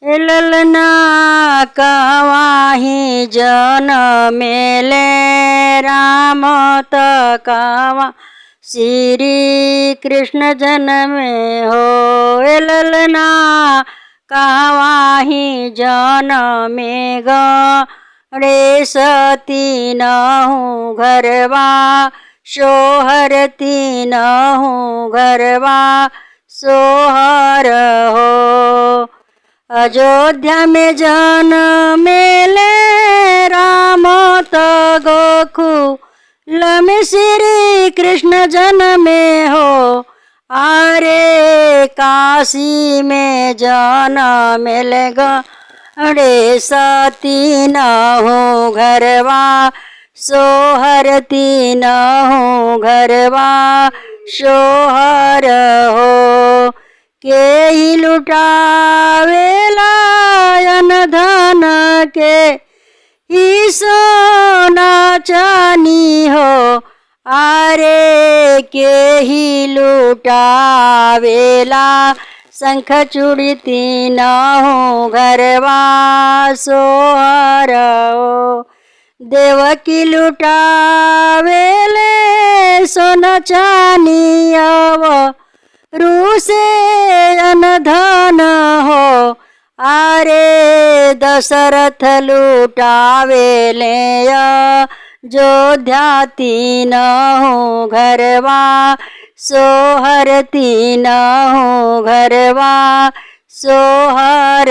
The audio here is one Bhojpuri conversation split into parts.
ललना कवाही जनमेले राम त कवा श्री कृष्ण जनमे हो। ललना कवाही जनमे गणेश तीनहु घरवा सोहरती नहु घरवा सोहर हो। अयोध्या में जनमेले राम त गोकुल में श्री कृष्ण जनमे हो। अरे काशी में जनमेले गणेश तीनहु घरवा सोहरती नहु घरवा सोहर हो। के ही लुटावेला अन धन के ही सोना चानी हो। अरे के ही लुटावेला शंख चूड़ी तीनहु घरवा सोहर हो। देवकी लुटावेले सोना चानी अव रूसे अन धन हो। अरे दशरथ लुटावेले अयोध्या तीनहु घरवा सोहरती नहु घरवा सोहर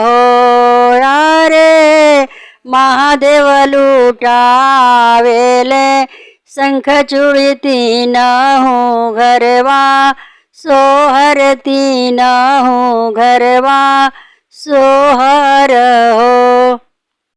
हो। अरे महादेव लुटावेले शंख चूड़ी तीनहु घरवा सोहरती नहु घरवा सोहर